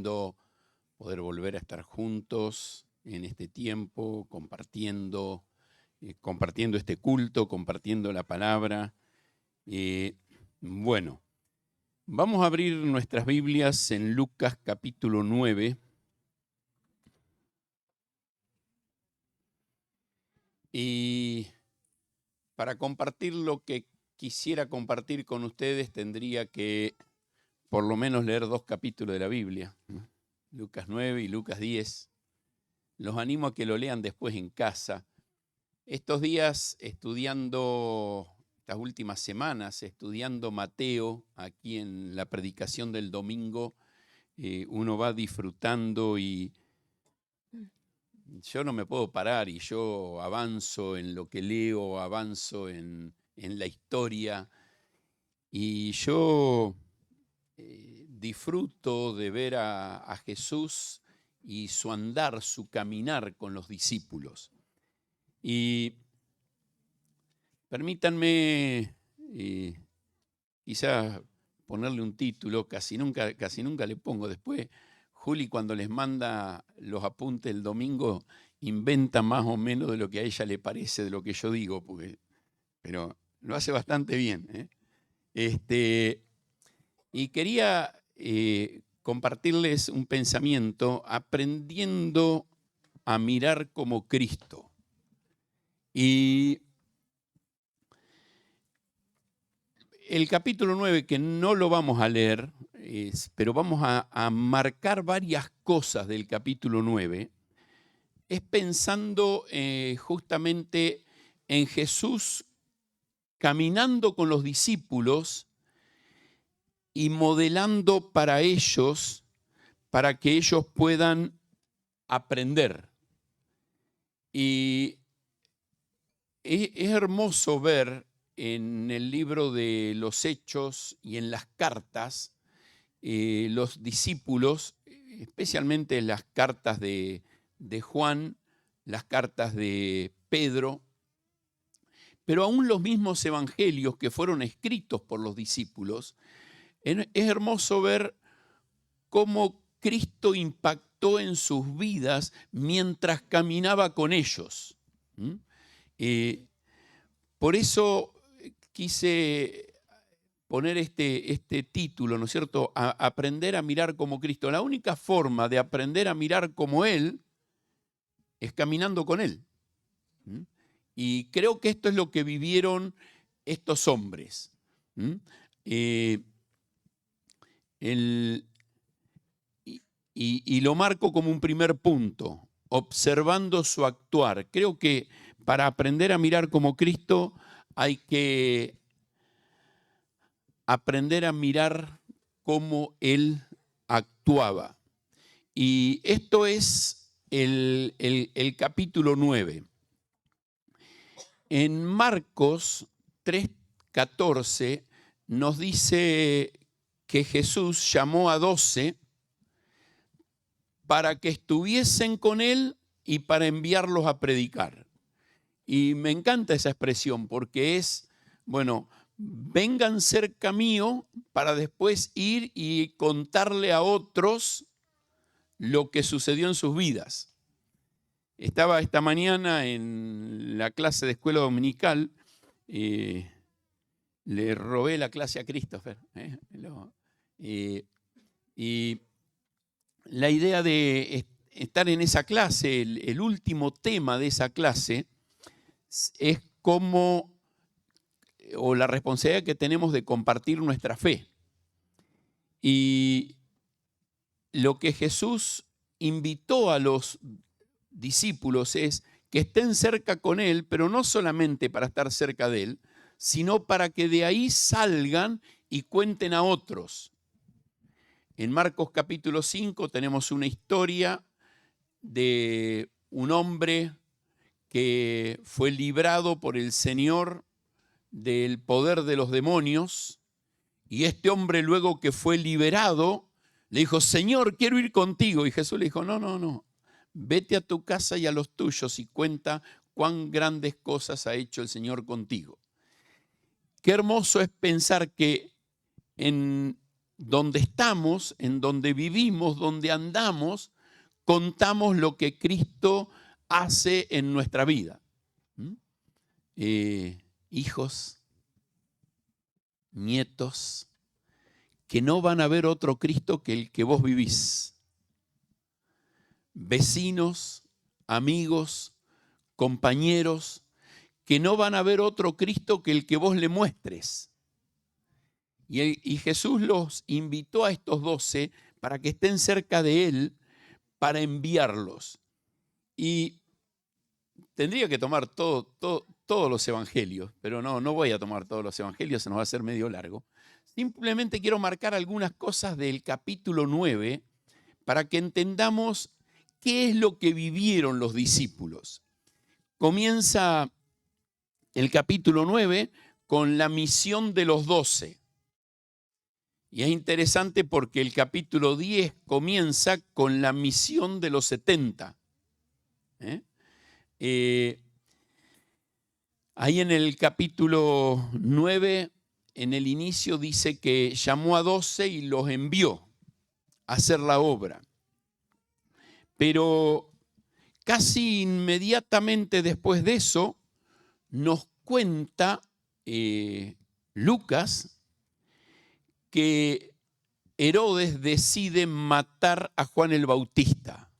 lindo poder volver a estar juntos en este tiempo, compartiendo este culto, compartiendo la palabra. Bueno, vamos a abrir nuestras Biblias en Lucas capítulo 9. Y para compartir lo que quisiera compartir con ustedes tendría que por lo menos leer 2 capítulos de la Biblia, Lucas 9 y Lucas 10. Los animo a que lo lean después en casa. Estos días estas últimas semanas, estudiando Mateo, aquí en la predicación del domingo, uno va disfrutando y yo no me puedo parar y yo avanzo en lo que leo, avanzo en la historia y yo disfruto de ver a Jesús y su andar, su caminar con los discípulos. Y permítanme quizás ponerle un título, casi nunca le pongo. Después, Juli, cuando les manda los apuntes el domingo, inventa más o menos de lo que a ella le parece, de lo que yo digo, pero lo hace bastante bien, y quería compartirles un pensamiento, aprendiendo a mirar como Cristo. Y el capítulo 9, que no lo vamos a leer, pero vamos a marcar varias cosas del capítulo 9, es pensando justamente en Jesús caminando con los discípulos y modelando para ellos, para que ellos puedan aprender. Y es hermoso ver en el libro de los Hechos y en las cartas, los discípulos, especialmente las cartas de Juan, las cartas de Pedro, pero aún los mismos evangelios que fueron escritos por los discípulos, es hermoso ver cómo Cristo impactó en sus vidas mientras caminaba con ellos. Por eso quise poner este título, ¿no es cierto? Aprender a mirar como Cristo. La única forma de aprender a mirar como Él es caminando con Él. Y creo que esto es lo que vivieron estos hombres. Y lo marco como un primer punto, observando su actuar. Creo que para aprender a mirar como Cristo hay que aprender a mirar cómo Él actuaba. Y esto es el capítulo 9. En Marcos 3:14 nos dice que Jesús llamó a 12 para que estuviesen con Él y para enviarlos a predicar. Y me encanta esa expresión porque es, bueno, vengan cerca mío para después ir y contarle a otros lo que sucedió en sus vidas. Estaba esta mañana en la clase de escuela dominical, le robé la clase a Christopher, y la idea de estar en esa clase, el último tema de esa clase, es cómo, o la responsabilidad que tenemos de compartir nuestra fe. Y lo que Jesús invitó a los discípulos es que estén cerca con Él, pero no solamente para estar cerca de Él, sino para que de ahí salgan y cuenten a otros. En Marcos capítulo 5 tenemos una historia de un hombre que fue librado por el Señor del poder de los demonios, y este hombre, luego que fue liberado, le dijo: Señor, quiero ir contigo. Y Jesús le dijo: no, vete a tu casa y a los tuyos y cuenta cuán grandes cosas ha hecho el Señor contigo. Qué hermoso es pensar que en donde estamos, en donde vivimos, donde andamos, contamos lo que Cristo hace en nuestra vida. Hijos, nietos, que no van a ver otro Cristo que el que vos vivís. Vecinos, amigos, compañeros, que no van a ver otro Cristo que el que vos le muestres. Y Jesús los invitó a estos 12 para que estén cerca de Él, para enviarlos. Y tendría que tomar todos los evangelios, pero no voy a tomar todos los evangelios, se nos va a hacer medio largo. Simplemente quiero marcar algunas cosas del capítulo 9 para que entendamos qué es lo que vivieron los discípulos. Comienza el capítulo 9 con la misión de los 12. Y es interesante porque el capítulo 10 comienza con la misión de los 70. Ahí en el capítulo 9, en el inicio dice que llamó a 12 y los envió a hacer la obra. Pero casi inmediatamente después de eso nos cuenta Lucas que Herodes decide matar a Juan el Bautista.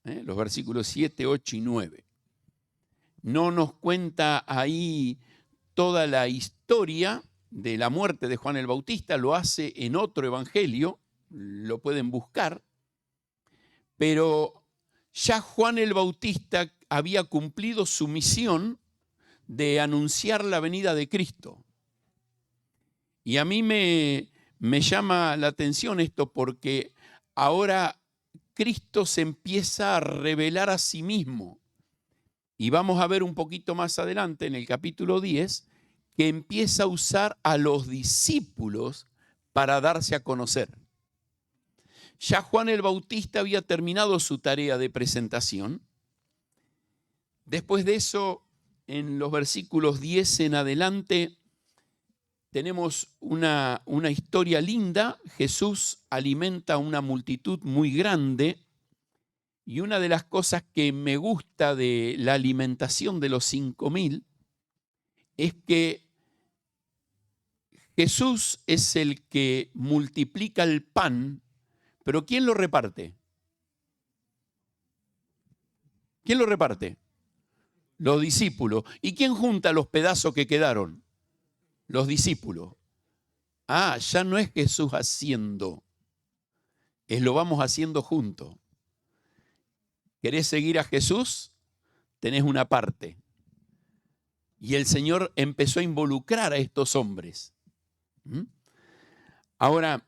Los versículos 7, 8 y 9. No nos cuenta ahí toda la historia de la muerte de Juan el Bautista, lo hace en otro evangelio, lo pueden buscar, pero ya Juan el Bautista había cumplido su misión de anunciar la venida de Cristo. Y a mí me llama la atención esto porque ahora Cristo se empieza a revelar a sí mismo. Y vamos a ver un poquito más adelante en el capítulo 10 que empieza a usar a los discípulos para darse a conocer. Ya Juan el Bautista había terminado su tarea de presentación. Después de eso, en los versículos 10 en adelante, tenemos una historia linda. Jesús alimenta a una multitud muy grande. Y una de las cosas que me gusta de la alimentación de los 5.000 es que Jesús es el que multiplica el pan, pero ¿quién lo reparte? ¿Quién lo reparte? Los discípulos. ¿Y quién junta los pedazos que quedaron? Los discípulos. Ah, ya no es Jesús haciendo, lo vamos haciendo juntos. ¿Querés seguir a Jesús? Tenés una parte. Y el Señor empezó a involucrar a estos hombres. Ahora,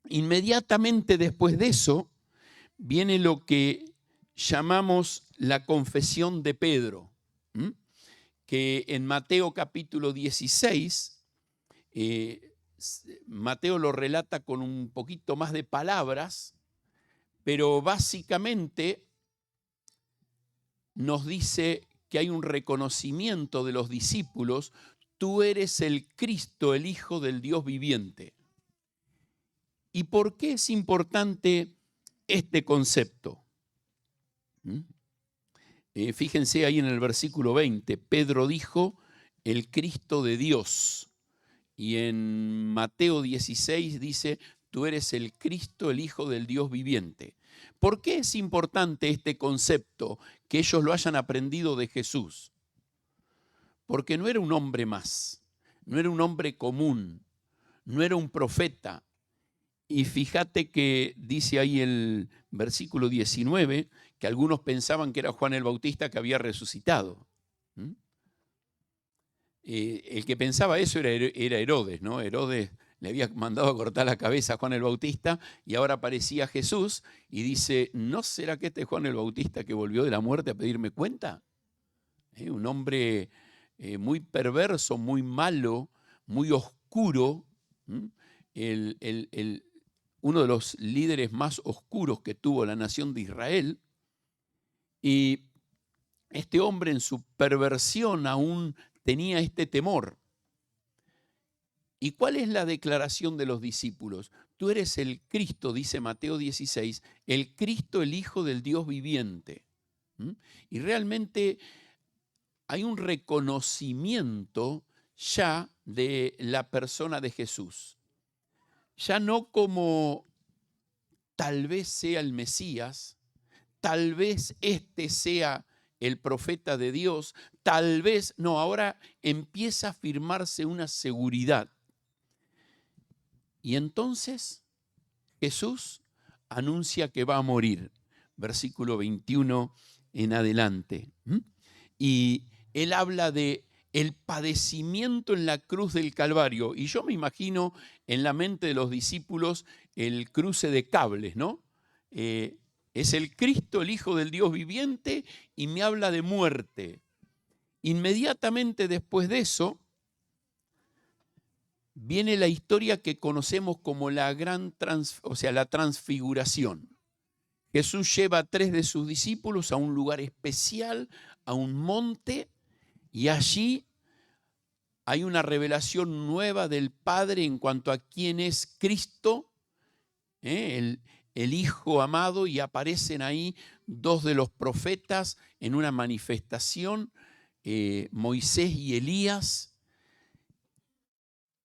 inmediatamente después de eso, viene lo que llamamos la confesión de Pedro, que en Mateo capítulo 16, Mateo lo relata con un poquito más de palabras, pero básicamente nos dice que hay un reconocimiento de los discípulos: tú eres el Cristo, el Hijo del Dios viviente. ¿Y por qué es importante este concepto? Fíjense ahí en el versículo 20, Pedro dijo, el Cristo de Dios. Y en Mateo 16 dice, tú eres el Cristo, el Hijo del Dios viviente. ¿Por qué es importante este concepto, que ellos lo hayan aprendido de Jesús? Porque no era un hombre más, no era un hombre común, no era un profeta. Y fíjate que dice ahí el versículo 19 que algunos pensaban que era Juan el Bautista que había resucitado. El que pensaba eso era Herodes, ¿no? Herodes le había mandado a cortar la cabeza a Juan el Bautista y ahora aparecía Jesús y dice, ¿no será que este es Juan el Bautista que volvió de la muerte a pedirme cuenta? Un hombre muy perverso, muy malo, muy oscuro, uno de los líderes más oscuros que tuvo la nación de Israel. Y este hombre en su perversión aún tenía este temor. ¿Y cuál es la declaración de los discípulos? Tú eres el Cristo, dice Mateo 16, el Cristo, el Hijo del Dios viviente. ¿Mm? Y realmente hay un reconocimiento ya de la persona de Jesús. Ya no como tal vez sea el Mesías, tal vez este sea el profeta de Dios, tal vez, no, ahora empieza a firmarse una seguridad. Y entonces Jesús anuncia que va a morir, versículo 21 en adelante. Y él habla de el padecimiento en la cruz del Calvario. Y yo me imagino en la mente de los discípulos el cruce de cables, ¿no? Es el Cristo, el Hijo del Dios viviente, y me habla de muerte. Inmediatamente después de eso, viene la historia que conocemos como la la transfiguración. Jesús lleva a 3 de sus discípulos a un lugar especial, a un monte, y allí hay una revelación nueva del Padre en cuanto a quién es Cristo, el Hijo amado, y aparecen ahí 2 de los profetas en una manifestación, Moisés y Elías,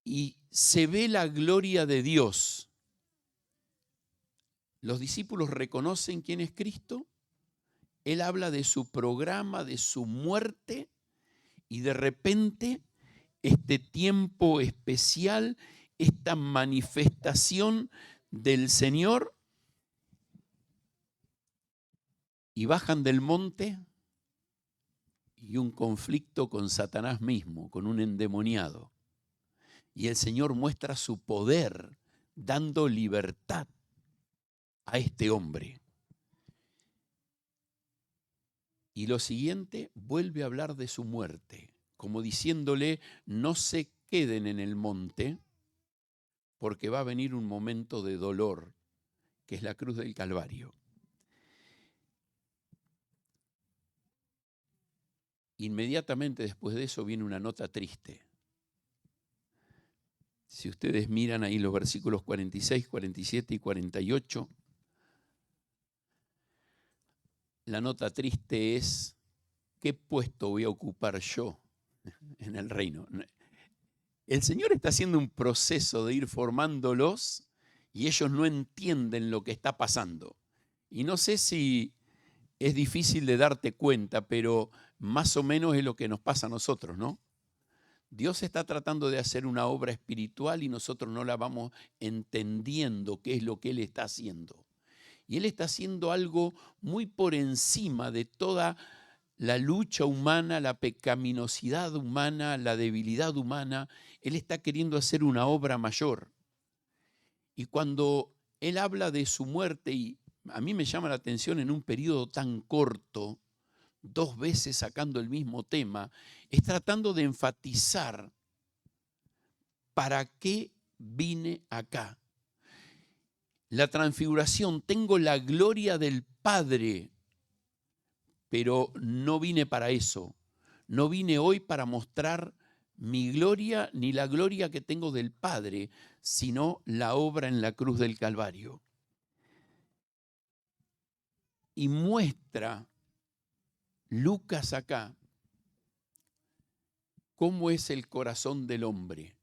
y se ve la gloria de Dios. Los discípulos reconocen quién es Cristo. Él habla de su programa, de su muerte, y de repente este tiempo especial, esta manifestación del Señor, y bajan del monte y un conflicto con Satanás mismo, con un endemoniado. Y el Señor muestra su poder dando libertad a este hombre. Y lo siguiente, vuelve a hablar de su muerte, como diciéndole, no se queden en el monte, porque va a venir un momento de dolor, que es la cruz del Calvario. Inmediatamente después de eso viene una nota triste. Si ustedes miran ahí los versículos 46, 47 y 48, la nota triste es, ¿qué puesto voy a ocupar yo en el reino? El Señor está haciendo un proceso de ir formándolos y ellos no entienden lo que está pasando. Y no sé si es difícil de darte cuenta, pero más o menos es lo que nos pasa a nosotros, ¿no? Dios está tratando de hacer una obra espiritual y nosotros no la vamos entendiendo qué es lo que Él está haciendo. Y Él está haciendo algo muy por encima de toda la lucha humana, la pecaminosidad humana, la debilidad humana. Él está queriendo hacer una obra mayor. Y cuando Él habla de su muerte, y a mí me llama la atención en un periodo tan corto, 2 veces sacando el mismo tema, es tratando de enfatizar para qué vine acá. La transfiguración, tengo la gloria del Padre, pero no vine para eso. No vine hoy para mostrar mi gloria ni la gloria que tengo del Padre, sino la obra en la cruz del Calvario. Y muestra Lucas acá cómo es el corazón del hombre.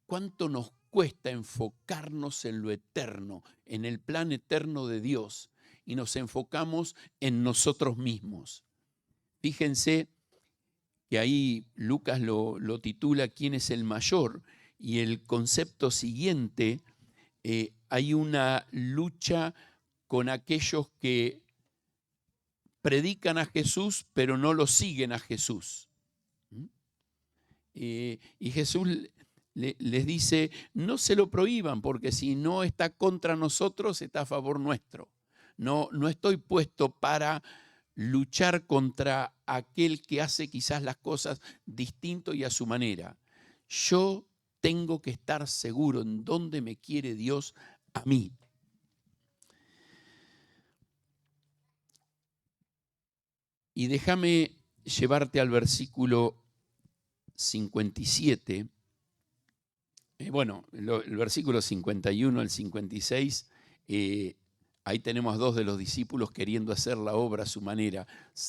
Cuánto nos cuesta enfocarnos en lo eterno, en el plan eterno de Dios, y nos enfocamos en nosotros mismos. Fíjense que ahí Lucas lo titula ¿Quién es el mayor? Y el concepto siguiente, hay una lucha con aquellos que predican a Jesús, pero no lo siguen a Jesús. Y Jesús les dice, no se lo prohíban, porque si no está contra nosotros, está a favor nuestro. No estoy puesto para luchar contra aquel que hace quizás las cosas distinto y a su manera. Yo tengo que estar seguro en dónde me quiere Dios a mí. Y déjame llevarte al versículo 57, Bueno, el versículo 51 al 56, ahí tenemos a dos de los discípulos queriendo hacer la obra a su manera,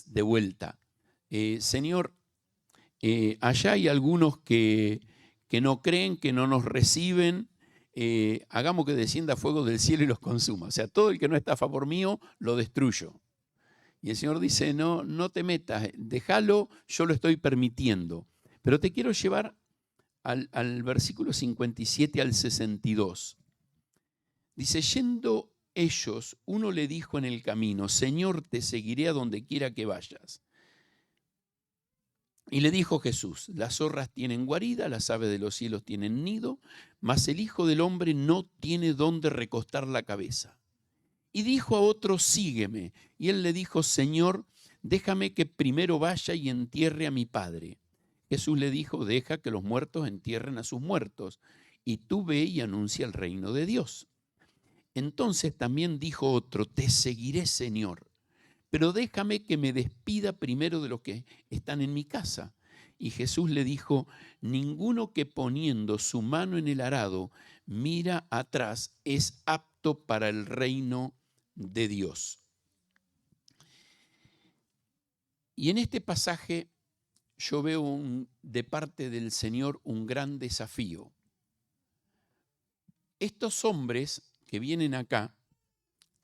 de vuelta. Señor, allá hay algunos que no creen, que no nos reciben, hagamos que descienda fuego del cielo y los consuma. O sea, todo el que no está a favor mío, lo destruyo. Y el Señor dice, no, no te metas, déjalo, yo lo estoy permitiendo. Pero te quiero llevar al versículo 57 al 62. Dice, yendo ellos, uno le dijo en el camino, Señor, te seguiré a donde quiera que vayas. Y le dijo Jesús, las zorras tienen guarida, las aves de los cielos tienen nido, mas el Hijo del Hombre no tiene dónde recostar la cabeza. Y dijo a otro, sígueme. Y él le dijo, Señor, déjame que primero vaya y entierre a mi padre. Jesús le dijo, deja que los muertos entierren a sus muertos, y tú ve y anuncia el reino de Dios. Entonces también dijo otro, te seguiré, Señor, pero déjame que me despida primero de los que están en mi casa. Y Jesús le dijo, ninguno que poniendo su mano en el arado mira atrás es apto para el reino de Dios. Y en este pasaje yo veo de parte del Señor un gran desafío. Estos hombres que vienen acá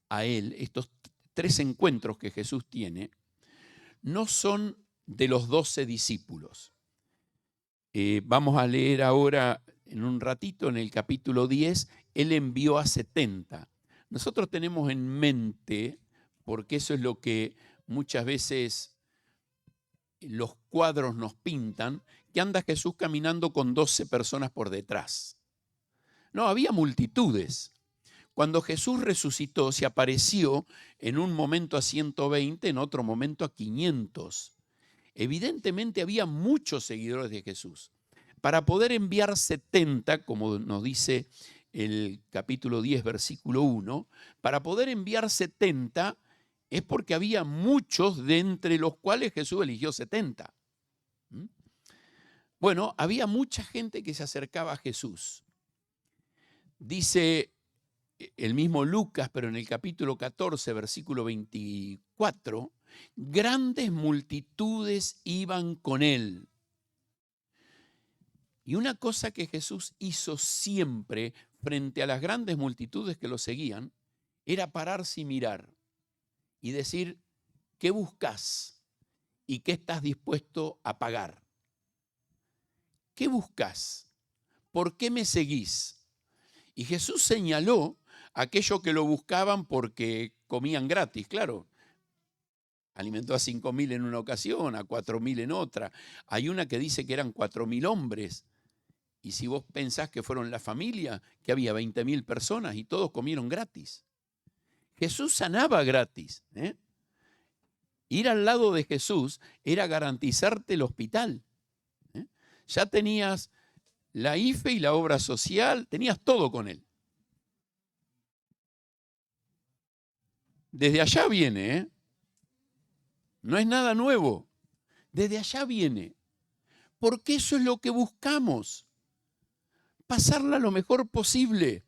a Él, estos 3 encuentros que Jesús tiene, no son de los 12 discípulos. Vamos a leer ahora en un ratito, en el capítulo 10, Él envió a 70. Nosotros tenemos en mente, porque eso es lo que muchas veces los cuadros nos pintan, que anda Jesús caminando con 12 personas por detrás. No, había multitudes. Cuando Jesús resucitó, se apareció en un momento a 120, en otro momento a 500. Evidentemente había muchos seguidores de Jesús. Para poder enviar 70, como nos dice el capítulo 10, versículo 1, para poder enviar 70 es porque había muchos de entre los cuales Jesús eligió 70. Bueno, había mucha gente que se acercaba a Jesús. Dice el mismo Lucas, pero en el capítulo 14, versículo 24, grandes multitudes iban con él. Y una cosa que Jesús hizo siempre frente a las grandes multitudes que lo seguían, era pararse y mirar y decir, ¿qué buscas y qué estás dispuesto a pagar? ¿Qué buscas? ¿Por qué me seguís? Y Jesús señaló a aquellos que lo buscaban porque comían gratis, claro. Alimentó a 5.000 en una ocasión, a 4.000 en otra. Hay una que dice que eran 4.000 hombres. Y si vos pensás que fueron la familia, que había 20.000 personas y todos comieron gratis. Jesús sanaba gratis. Ir al lado de Jesús era garantizarte el hospital. Ya tenías la IFE y la obra social, tenías todo con él. Desde allá viene, no es nada nuevo. Desde allá viene. Porque eso es lo que buscamos. Pasarla lo mejor posible.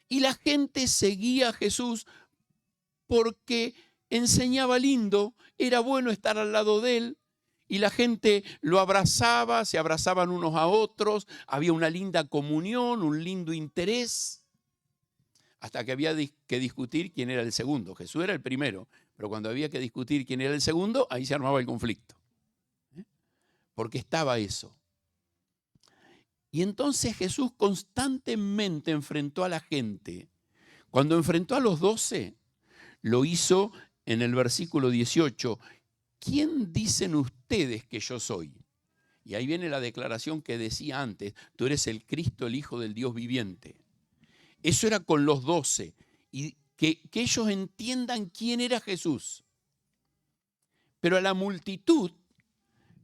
Y la gente seguía a Jesús porque enseñaba lindo, era bueno estar al lado de él, y la gente lo abrazaba, se abrazaban unos a otros, había una linda comunión, un lindo interés, hasta que había que discutir quién era el segundo. Jesús era el primero, pero cuando había que discutir quién era el segundo, ahí se armaba el conflicto. Porque estaba eso. Y entonces Jesús constantemente enfrentó a la gente. Cuando enfrentó a los 12, lo hizo en el versículo 18. ¿Quién dicen ustedes que yo soy? Y ahí viene la declaración que decía antes, tú eres el Cristo, el Hijo del Dios viviente. Eso era con los 12. Y que ellos entiendan quién era Jesús. Pero a la multitud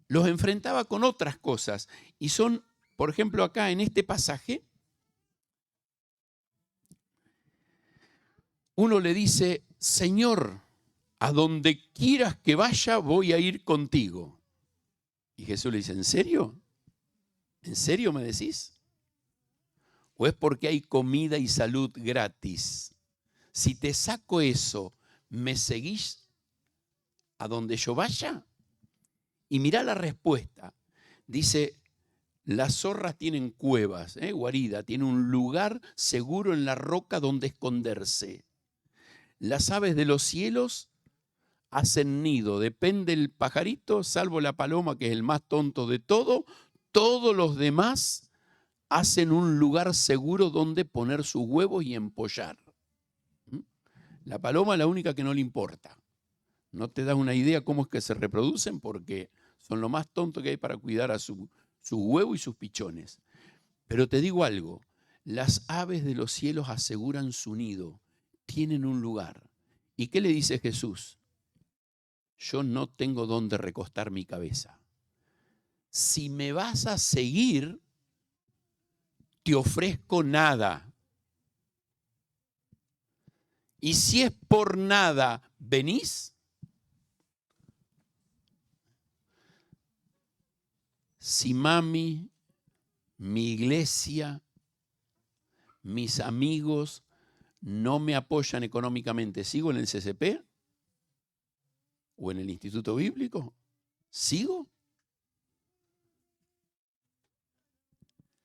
los enfrentaba con otras cosas. Y son, por ejemplo, acá en este pasaje, uno le dice, Señor, a donde quieras que vaya voy a ir contigo. Y Jesús le dice, ¿en serio? ¿En serio me decís? ¿O es porque hay comida y salud gratis? Si te saco eso, ¿me seguís a donde yo vaya? Y mirá la respuesta. Dice, las zorras tienen cuevas, guarida, tienen un lugar seguro en la roca donde esconderse. Las aves de los cielos hacen nido, depende el pajarito, salvo la paloma, que es el más tonto de todo, todos los demás hacen un lugar seguro donde poner sus huevos y empollar. La paloma es la única que no le importa. No te das una idea cómo es que se reproducen porque son lo más tonto que hay para cuidar a su huevo y sus pichones. Pero te digo algo, las aves de los cielos aseguran su nido, tienen un lugar. ¿Y qué le dice Jesús? Yo no tengo dónde recostar mi cabeza. Si me vas a seguir, te ofrezco nada. Y si es por nada, ¿venís? Si mami, mi iglesia, mis amigos no me apoyan económicamente, ¿sigo en el CCP? ¿O en el Instituto Bíblico? ¿Sigo?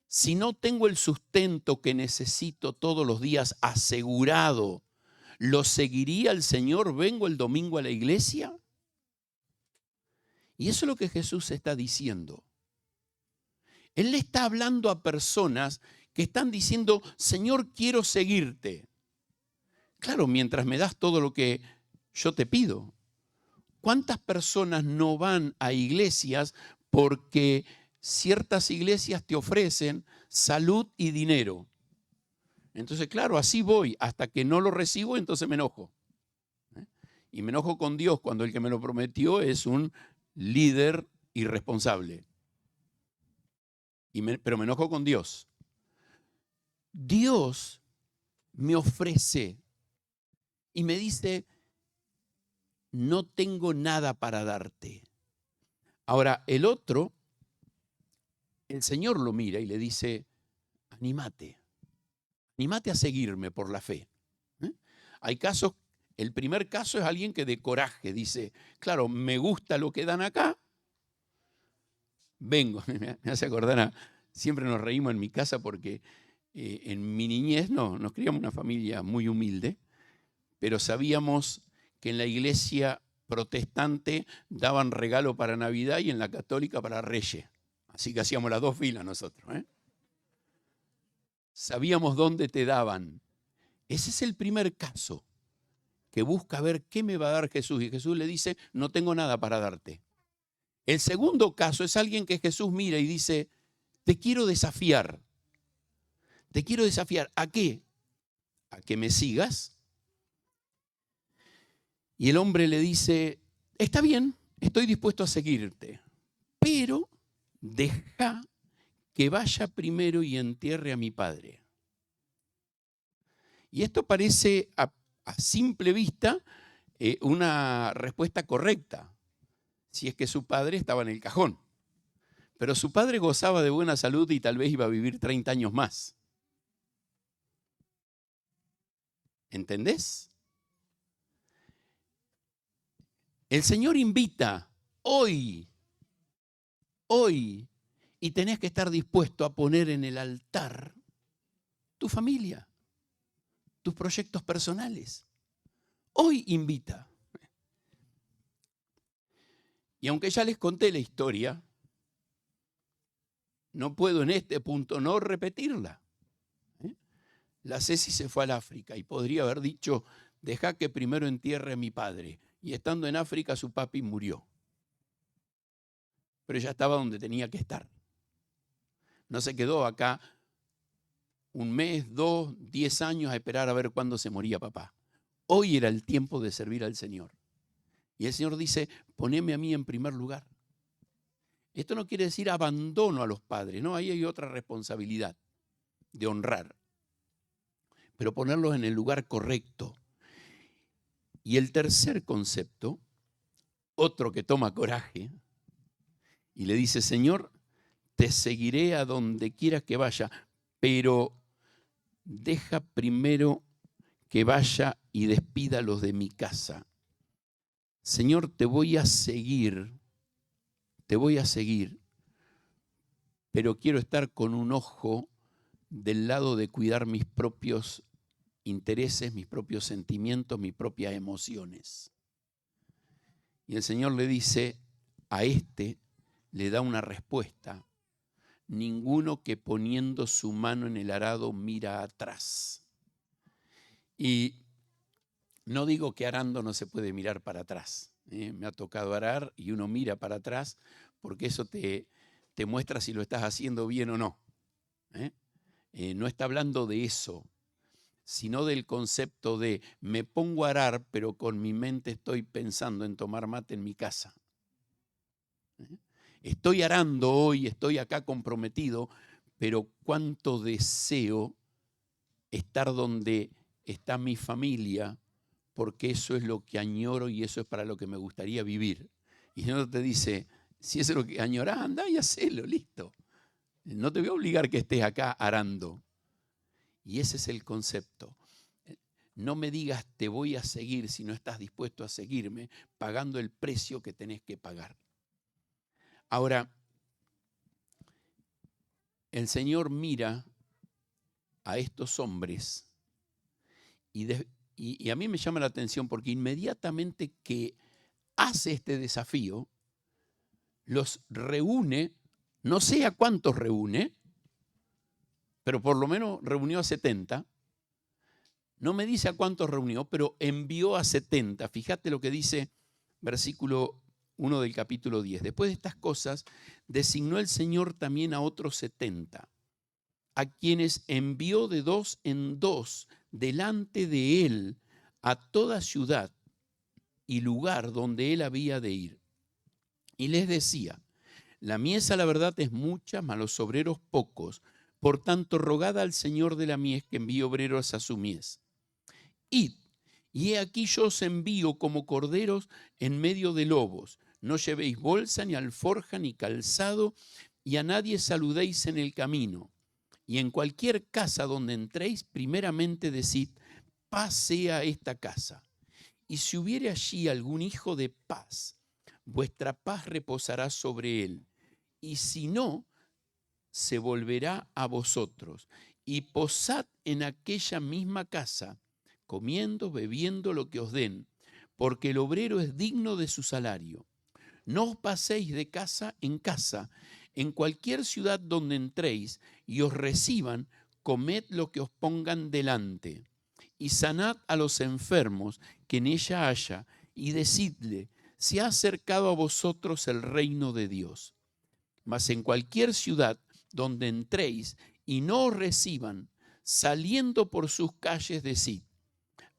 Si no tengo el sustento que necesito todos los días asegurado, ¿lo seguiría el Señor? ¿Vengo el domingo a la iglesia? Y eso es lo que Jesús está diciendo. Él le está hablando a personas que están diciendo, Señor, quiero seguirte. Claro, mientras me das todo lo que yo te pido. ¿Cuántas personas no van a iglesias porque ciertas iglesias te ofrecen salud y dinero? Entonces, claro, así voy, hasta que no lo recibo, entonces me enojo. Y me enojo con Dios cuando el que me lo prometió es un líder irresponsable. Pero me enojo con Dios. Dios me ofrece y me dice, no tengo nada para darte. Ahora, el otro, el Señor lo mira y le dice, anímate a seguirme por la fe. Hay casos, el primer caso es alguien que de coraje dice, claro, me gusta lo que dan acá, vengo. Me hace acordar, siempre nos reímos en mi casa porque en mi niñez nos criamos una familia muy humilde, pero sabíamos que en la iglesia protestante daban regalo para Navidad y en la católica para Reyes. Así que hacíamos las dos filas nosotros. Sabíamos dónde te daban. Ese es el primer caso, que busca ver qué me va a dar Jesús. Y Jesús le dice, no tengo nada para darte. El segundo caso es alguien que Jesús mira y dice, te quiero desafiar. ¿Te quiero desafiar a qué? A que me sigas. Y el hombre le dice, está bien, estoy dispuesto a seguirte, pero deja que vaya primero y entierre a mi padre. Y esto parece a simple vista una respuesta correcta, si es que su padre estaba en el cajón. Pero su padre gozaba de buena salud y tal vez iba a vivir 30 años más. ¿Entendés? El Señor invita hoy, y tenés que estar dispuesto a poner en el altar tu familia, tus proyectos personales. Hoy invita. Y aunque ya les conté la historia, no puedo en este punto no repetirla. La Ceci se fue al África y podría haber dicho, deja que primero entierre a mi padre. Y estando en África su papi murió. Pero ella estaba donde tenía que estar. No se quedó acá un mes, 2, 10 años a esperar a ver cuándo se moría papá. Hoy era el tiempo de servir al Señor. Y el Señor dice, poneme a mí en primer lugar. Esto no quiere decir abandono a los padres, ¿no? Ahí hay otra responsabilidad de honrar. Pero ponerlos en el lugar correcto. Y el tercer concepto, otro que toma coraje y le dice, Señor, te seguiré a donde quieras que vaya, pero deja primero que vaya y despida a los de mi casa. Señor, te voy a seguir, pero quiero estar con un ojo del lado de cuidar mis propios intereses, mis propios sentimientos, mis propias emociones. Y el Señor le dice, a este le da una respuesta: ninguno que poniendo su mano en el arado mira atrás. Y no digo que arando no se puede mirar para atrás. Me ha tocado arar y uno mira para atrás porque eso te muestra si lo estás haciendo bien o no. No está hablando de eso, sino del concepto de me pongo a arar, pero con mi mente estoy pensando en tomar mate en mi casa. Estoy arando hoy, estoy acá comprometido, pero cuánto deseo estar donde está mi familia, porque eso es lo que añoro y eso es para lo que me gustaría vivir. Y el Señor te dice, si eso es lo que añorás, anda y hacelo, listo. No te voy a obligar que estés acá arando. Y ese es el concepto. No me digas te voy a seguir si no estás dispuesto a seguirme pagando el precio que tenés que pagar. Ahora, el Señor mira a estos hombres y a mí me llama la atención porque inmediatamente que hace este desafío, los reúne, no sé a cuántos reúne, pero por lo menos reunió a 70. No me dice a cuántos reunió, pero envió a 70. Fíjate lo que dice versículo 1 del capítulo 10. Después de estas cosas, designó el Señor también a otros 70, a quienes envió de 2 en 2 delante de él a toda ciudad y lugar donde él había de ir. Y les decía, la mies a la verdad es mucha, mas los obreros pocos. Por tanto, rogad al Señor de la mies que envíe obreros a su mies. Id, y he aquí yo os envío como corderos en medio de lobos. No llevéis bolsa, ni alforja, ni calzado, y a nadie saludéis en el camino. Y en cualquier casa donde entréis, primeramente decid, paz sea esta casa. Y si hubiere allí algún hijo de paz, vuestra paz reposará sobre él. Y si no, se volverá a vosotros. Y posad en aquella misma casa, comiendo, bebiendo lo que os den, porque el obrero es digno de su salario. No os paséis de casa en cualquier ciudad donde entréis y os reciban, comed lo que os pongan delante. Y sanad a los enfermos que en ella haya, y decidle, se ha acercado a vosotros el reino de Dios. Mas en cualquier ciudad donde entréis y no os reciban, saliendo por sus calles decid,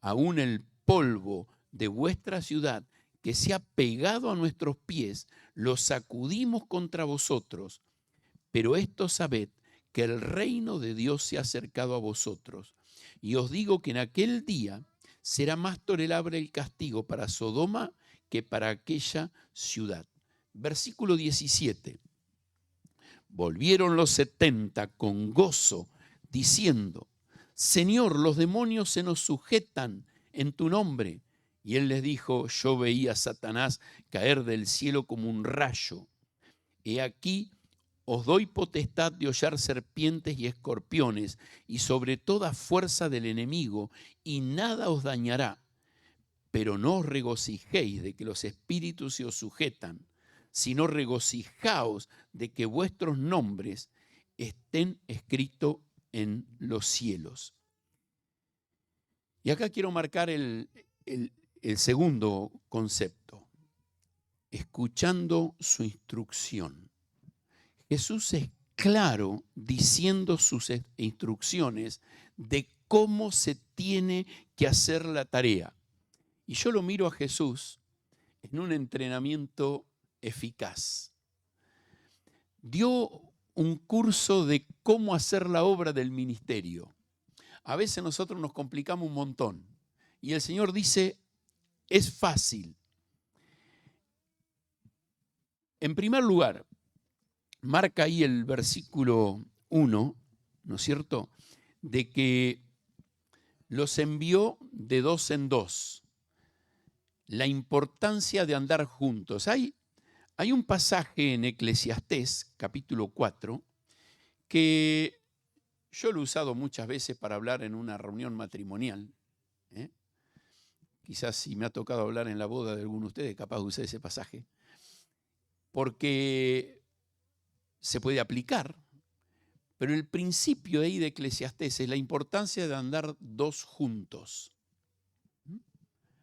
aún el polvo de vuestra ciudad que se ha pegado a nuestros pies, lo sacudimos contra vosotros. Pero esto sabed, que el reino de Dios se ha acercado a vosotros. Y os digo que en aquel día será más tolerable el castigo para Sodoma que para aquella ciudad. Versículo 17. Volvieron los 70 con gozo, diciendo, Señor, los demonios se nos sujetan en tu nombre. Y él les dijo, yo veía a Satanás caer del cielo como un rayo. He aquí, os doy potestad de hollar serpientes y escorpiones, y sobre toda fuerza del enemigo, y nada os dañará. Pero no os regocijéis de que los espíritus se os sujetan, sino regocijaos de que vuestros nombres estén escritos en los cielos. Y acá quiero marcar el segundo concepto, escuchando su instrucción. Jesús es claro diciendo sus instrucciones de cómo se tiene que hacer la tarea. Y yo lo miro a Jesús en un entrenamiento eficaz. Dio un curso de cómo hacer la obra del ministerio. A veces nosotros nos complicamos un montón. Y el Señor dice, es fácil. En primer lugar, marca ahí el versículo 1, ¿no es cierto?, de que los envió de dos en dos. La importancia de andar juntos. Hay un pasaje en Eclesiastés, capítulo 4, que yo lo he usado muchas veces para hablar en una reunión matrimonial. Quizás si me ha tocado hablar en la boda de alguno de ustedes, capaz de usar ese pasaje, porque se puede aplicar, pero el principio ahí de Eclesiastés es la importancia de andar dos juntos.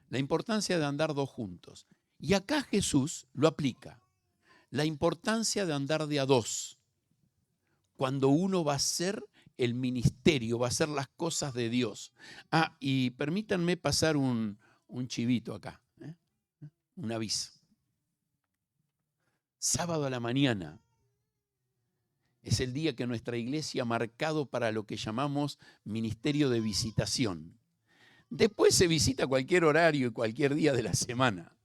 La importancia de andar dos juntos. Y acá Jesús lo aplica. La importancia de andar de a dos. Cuando uno va a hacer el ministerio, va a hacer las cosas de Dios. Y permítanme pasar un chivito acá, un aviso. Sábado a la mañana es el día que nuestra iglesia ha marcado para lo que llamamos ministerio de visitación. Después se visita cualquier horario y cualquier día de la semana,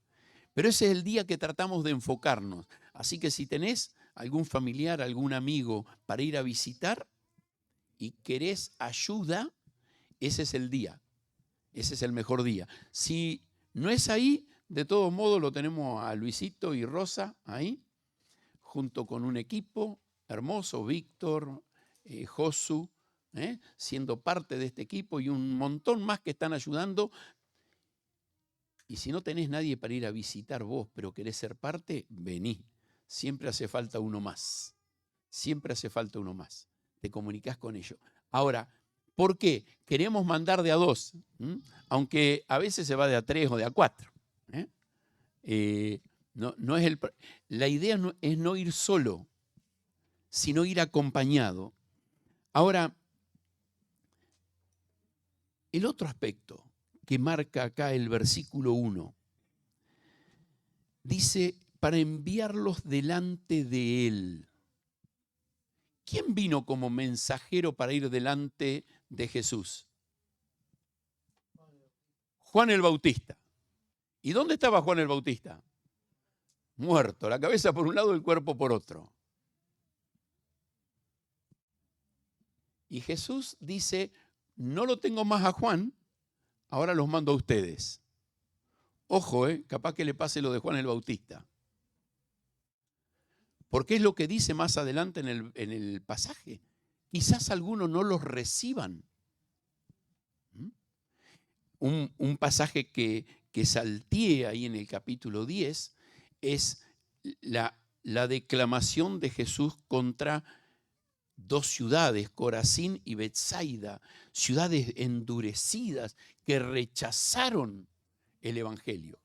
pero ese es el día que tratamos de enfocarnos. Así que si tenés algún familiar, algún amigo para ir a visitar y querés ayuda, ese es el día, ese es el mejor día. Si no es ahí, de todos modos lo tenemos a Luisito y Rosa ahí, junto con un equipo hermoso, Víctor, Josu, siendo parte de este equipo y un montón más que están ayudando. Y si no tenés nadie para ir a visitar vos, pero querés ser parte, vení. Siempre hace falta uno más. Siempre hace falta uno más. Te comunicás con ellos. Ahora, ¿por qué? Queremos mandar de a dos, aunque a veces se va de a tres o de a cuatro. No es la idea es no ir solo, sino ir acompañado. Ahora, el otro aspecto que marca acá el versículo 1, dice, para enviarlos delante de él. ¿Quién vino como mensajero para ir delante de Jesús? Juan el Bautista. ¿Y dónde estaba Juan el Bautista? Muerto, la cabeza por un lado, el cuerpo por otro. Y Jesús dice, no lo tengo más a Juan, ahora los mando a ustedes. Ojo, capaz que le pase lo de Juan el Bautista. Porque es lo que dice más adelante en el pasaje. Quizás algunos no los reciban. Un pasaje que salteé ahí en el capítulo 10 es la declamación de Jesús contra dos ciudades, Corazín y Betsaida, ciudades endurecidas que rechazaron el evangelio.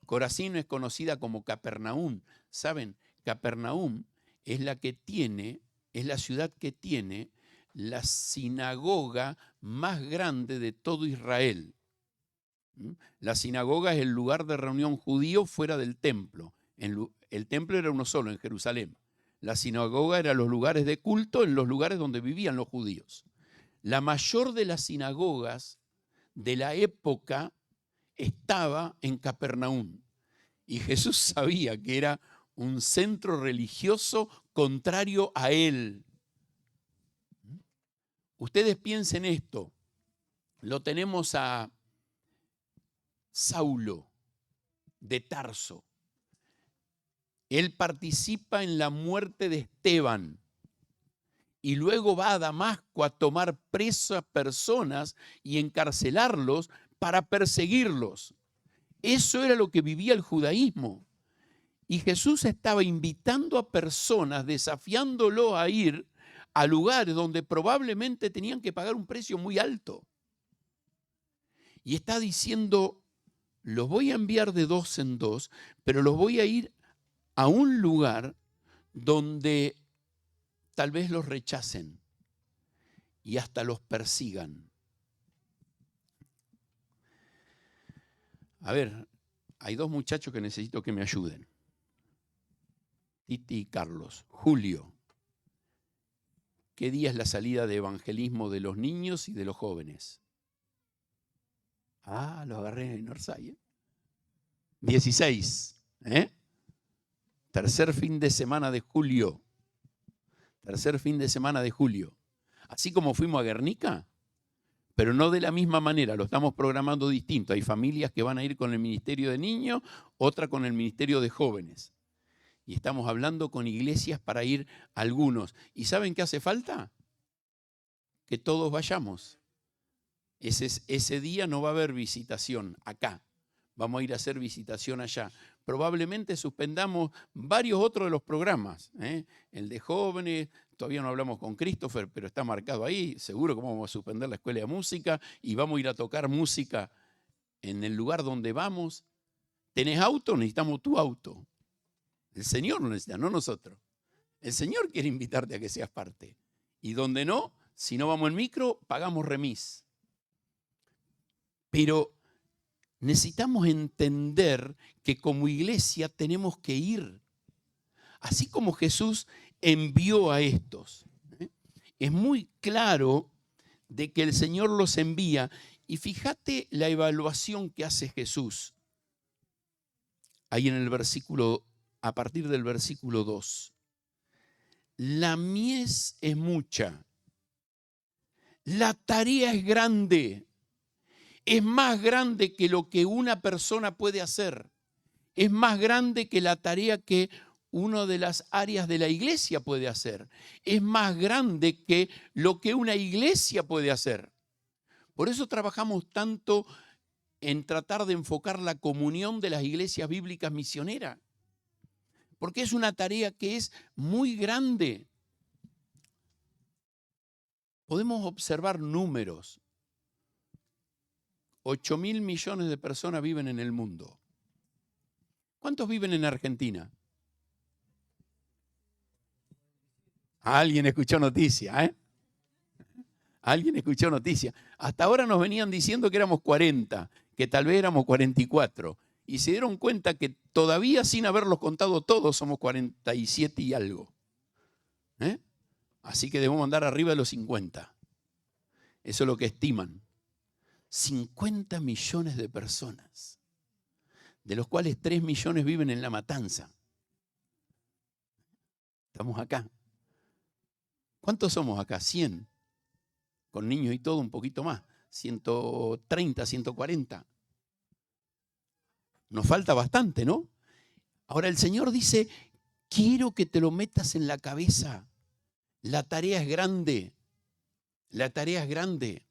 Corazín es conocida como Capernaum. ¿Saben? Capernaum es la ciudad que tiene la sinagoga más grande de todo Israel. La sinagoga es el lugar de reunión judío fuera del templo. El templo era uno solo en Jerusalén. La sinagoga era los lugares de culto en los lugares donde vivían los judíos. La mayor de las sinagogas de la época estaba en Capernaum. Y Jesús sabía que era un centro religioso contrario a él. Ustedes piensen esto. Lo tenemos a Saulo de Tarso. Él participa en la muerte de Esteban y luego va a Damasco a tomar preso a personas y encarcelarlos para perseguirlos. Eso era lo que vivía el judaísmo. Y Jesús estaba invitando a personas, desafiándolo a ir a lugares donde probablemente tenían que pagar un precio muy alto. Y está diciendo, los voy a enviar de dos en dos, pero los voy a ir a un lugar donde tal vez los rechacen y hasta los persigan. A ver, hay dos muchachos que necesito que me ayuden. Titi y Carlos. Julio, ¿qué día es la salida de evangelismo de los niños y de los jóvenes? Lo agarré en Orsay. 16. Tercer fin de semana de julio. Tercer fin de semana de julio. Así como fuimos a Guernica, pero no de la misma manera, lo estamos programando distinto. Hay familias que van a ir con el Ministerio de Niños, otra con el Ministerio de Jóvenes. Y estamos hablando con iglesias para ir algunos. ¿Y saben qué hace falta? Que todos vayamos. Ese día no va a haber visitación acá. Vamos a ir a hacer visitación allá. Probablemente suspendamos varios otros de los programas. El de jóvenes, todavía no hablamos con Christopher, pero está marcado ahí. Seguro que vamos a suspender la escuela de música y vamos a ir a tocar música en el lugar donde vamos. ¿Tenés auto? Necesitamos tu auto. El Señor lo necesita, no nosotros. El Señor quiere invitarte a que seas parte. Y donde no, si no vamos en micro, pagamos remis. Pero necesitamos entender que como iglesia tenemos que ir. Así como Jesús envió a estos. Es muy claro de que el Señor los envía. Y fíjate la evaluación que hace Jesús. Ahí en el versículo, a partir del versículo 2. La mies es mucha. La tarea es grande. Es más grande que lo que una persona puede hacer. Es más grande que la tarea que una de las áreas de la iglesia puede hacer. Es más grande que lo que una iglesia puede hacer. Por eso trabajamos tanto en tratar de enfocar la comunión de las iglesias bíblicas misioneras. Porque es una tarea que es muy grande. Podemos observar números. 8.000 millones de personas viven en el mundo. ¿Cuántos viven en Argentina? Alguien escuchó noticia, ¿eh? Alguien escuchó noticia. Hasta ahora nos venían diciendo que éramos 40, que tal vez éramos 44. Y se dieron cuenta que todavía sin haberlos contado todos somos 47 y algo. Así que debemos andar arriba de los 50. Eso es lo que estiman. 50 millones de personas, de los cuales 3 millones viven en La Matanza. Estamos acá. ¿Cuántos somos acá? 100. Con niños y todo un poquito más. 130, 140. Nos falta bastante, ¿no? Ahora el Señor dice, quiero que te lo metas en la cabeza. La tarea es grande. La tarea es grande.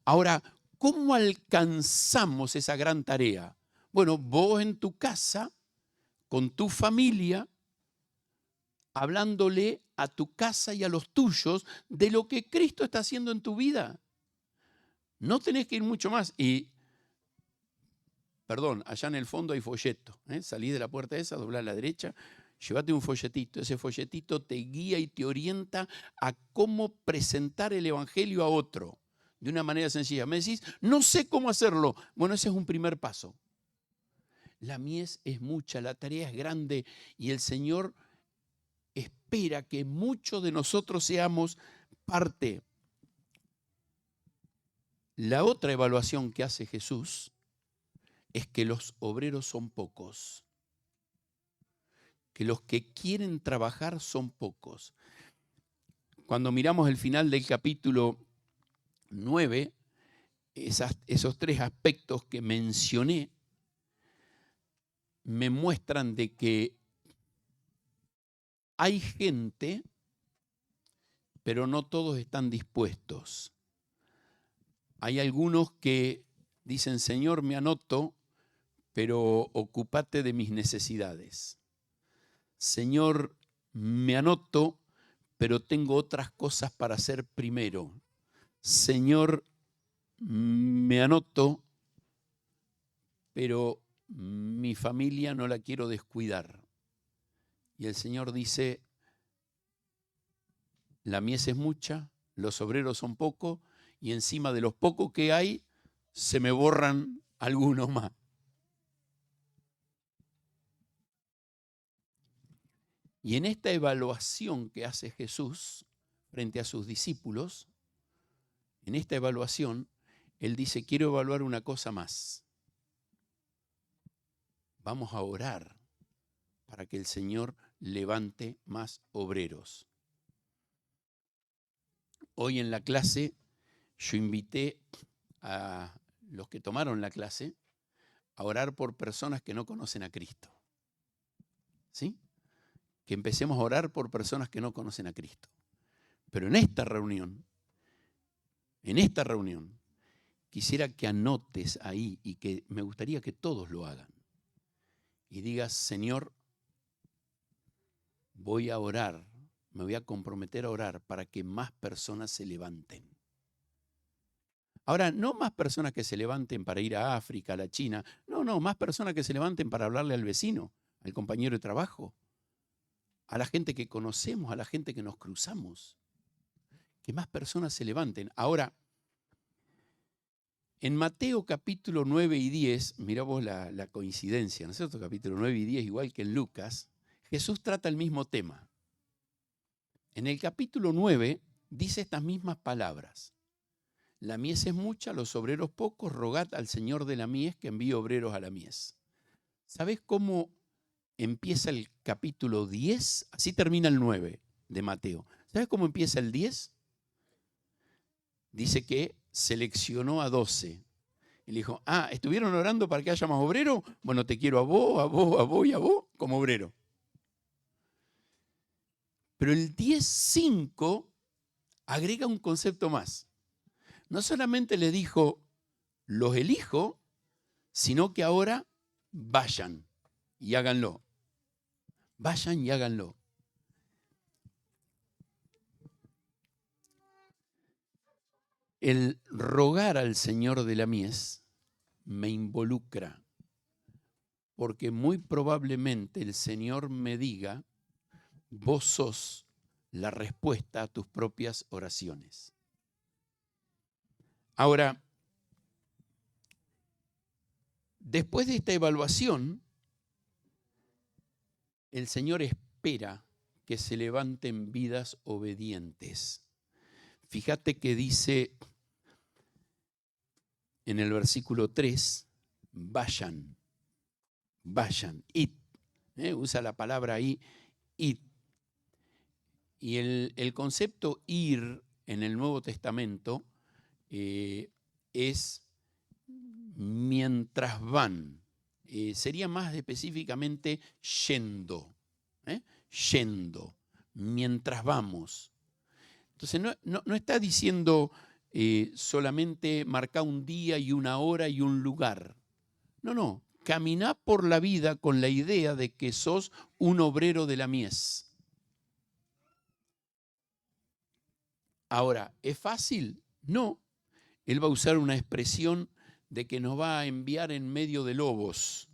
Ahora, ¿cómo alcanzamos esa gran tarea? Bueno, vos en tu casa, con tu familia, hablándole a tu casa y a los tuyos de lo que Cristo está haciendo en tu vida. No tenés que ir mucho más. Y, perdón, allá en el fondo hay folleto. Salí de la puerta esa, doblá a la derecha, llévate un folletito. Ese folletito te guía y te orienta a cómo presentar el evangelio a otro. De una manera sencilla. Me decís, no sé cómo hacerlo. Bueno, ese es un primer paso. La mies es mucha, la tarea es grande y el Señor espera que muchos de nosotros seamos parte. La otra evaluación que hace Jesús es que los obreros son pocos, que los que quieren trabajar son pocos. Cuando miramos el final del capítulo 9, esos 3 aspectos que mencioné me muestran de que hay gente, pero no todos están dispuestos. Hay algunos que dicen, Señor, me anoto, pero ocúpate de mis necesidades. Señor, me anoto, pero tengo otras cosas para hacer primero. Señor, me anoto, pero mi familia no la quiero descuidar. Y el Señor dice, la mies es mucha, los obreros son pocos, y encima de los pocos que hay, se me borran algunos más. Y en esta evaluación que hace Jesús frente a sus discípulos, en esta evaluación, Él dice, quiero evaluar una cosa más. Vamos a orar para que el Señor levante más obreros. Hoy en la clase yo invité a los que tomaron la clase a orar por personas que no conocen a Cristo. ¿Sí? Que empecemos a orar por personas que no conocen a Cristo. Pero en esta reunión, quisiera que anotes ahí y que me gustaría que todos lo hagan. Y digas, Señor, voy a orar, me voy a comprometer a orar para que más personas se levanten. Ahora, no más personas que se levanten para ir a África, a la China. No, más personas que se levanten para hablarle al vecino, al compañero de trabajo, a la gente que conocemos, a la gente que nos cruzamos. Que más personas se levanten. Ahora, en Mateo capítulo 9 y 10, mirá vos la coincidencia, ¿no es cierto? Capítulo 9 y 10, igual que en Lucas, Jesús trata el mismo tema. En el capítulo 9 dice estas mismas palabras. La mies es mucha, los obreros pocos, rogad al Señor de la mies que envíe obreros a la mies. ¿Sabés cómo empieza el capítulo 10? Así termina el 9 de Mateo. ¿Sabés cómo empieza el 10? Dice que seleccionó a 12. Y le dijo, ¿estuvieron orando para que haya más obreros? Bueno, te quiero a vos, a vos, a vos y a vos como obrero. Pero el 10.5 agrega un concepto más. No solamente le dijo, los elijo, sino que ahora vayan y háganlo. Vayan y háganlo. El rogar al Señor de la mies me involucra, porque muy probablemente el Señor me diga, vos sos la respuesta a tus propias oraciones. Ahora, después de esta evaluación, el Señor espera que se levanten vidas obedientes. Fíjate que dice en el versículo 3, vayan, id. Usa la palabra ahí, id. Y el concepto ir en el Nuevo Testamento es mientras van. Sería más específicamente yendo. Yendo, mientras vamos. Entonces no está diciendo solamente marcar un día y una hora y un lugar. No, caminá por la vida con la idea de que sos un obrero de la mies. Ahora, ¿es fácil? No. Él va a usar una expresión de que nos va a enviar en medio de lobos.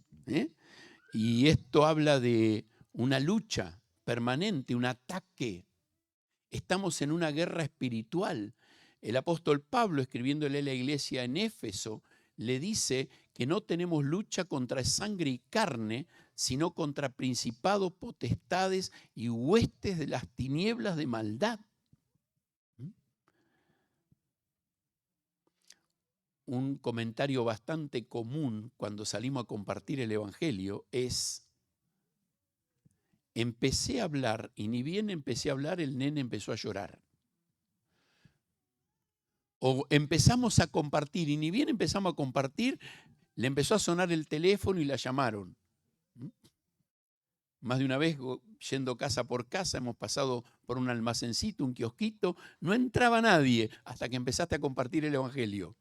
Y esto habla de una lucha permanente, un ataque. Estamos en una guerra espiritual. El apóstol Pablo, escribiéndole a la iglesia en Éfeso, le dice que no tenemos lucha contra sangre y carne, sino contra principados, potestades y huestes de las tinieblas de maldad. Un comentario bastante común cuando salimos a compartir el Evangelio es, empecé a hablar y ni bien empecé a hablar, el nene empezó a llorar. O empezamos a compartir y ni bien empezamos a compartir, le empezó a sonar el teléfono y la llamaron. Más de una vez, yendo casa por casa, hemos pasado por un almacencito, un kiosquito, no entraba nadie hasta que empezaste a compartir el Evangelio.